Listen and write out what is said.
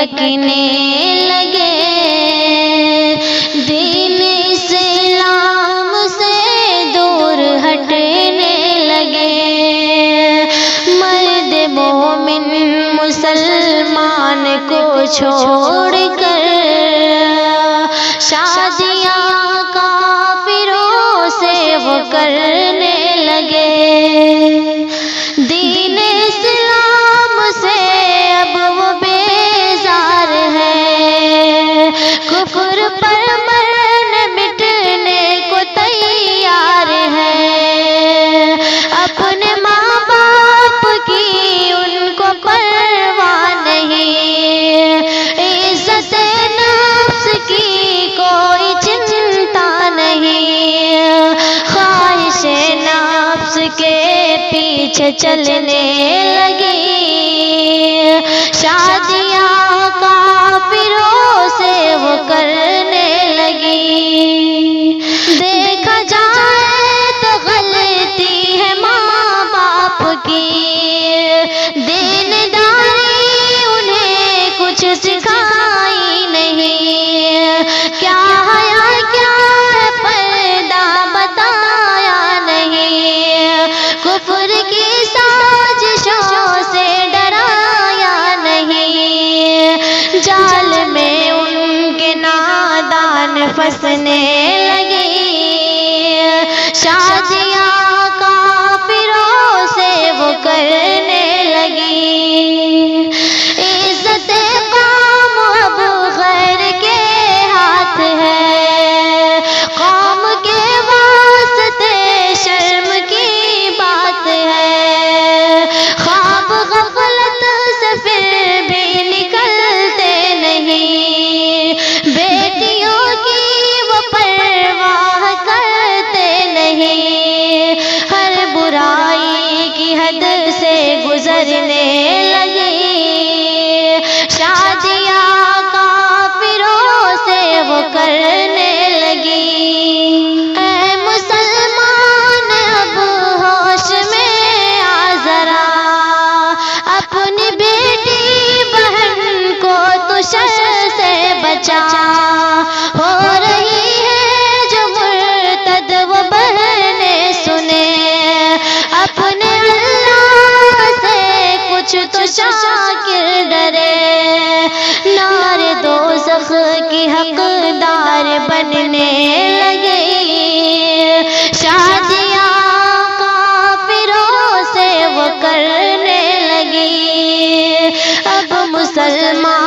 بھٹکنے لگے، دین اسلام سے دور ہٹنے لگے، مرد مومن مسلمان کو چھوڑ کر شادیاں کافروں سے وہ کرنے لگے، دین اسلام سے اب وہ بیزار ہے، کفر پر مرنے مٹنے کو تیار ہے، اپنے ماں باپ کی ان کو پرواہ نہیں، عزت نفس کی کوئی چنتا نہیں، خواہش نفس کے پیچھے چلنے لگی، شادیاں کافروں سے وہ کرنے لگی، دیکھا جائے تو غلطی ہے ماں باپ کی، دینداری انہیں کچھ سکھائی نہیں، کیا حیا کیا ہے پردہ بتایا نہیں، کفر کی سازشوں سے ڈرایا نہیں، جال میں ان کے نادان پھنسنے لگی، شادیاں کافروں سے وہ کرنے لگی، عزت قوم اب غیر کے ہاتھ ہے، قوم کے واسطے شرم کی بات ہے، خواب غفلت سے پھر بھی نکلتے نہیں، بیٹیوں کی وہ پرواہ کرتے نہیں، ہر برائی کی حد سے گزرنے لگی، شادیاں کافروں سے وہ کرنے لگی، اے مسلمان اب ہوش میں آ ذرا، اپنی بیٹی بہن کو تو شر سے بچا، ہو رہی ہے جو مرتد وہ بہنیں سنے، اپنے اللہ سے کچھ تو شاکر ڈرے، نار دوزخ کی حقدار بننے لگی، شادیاں کافروں سے وہ کرنے لگی، اب مسلمان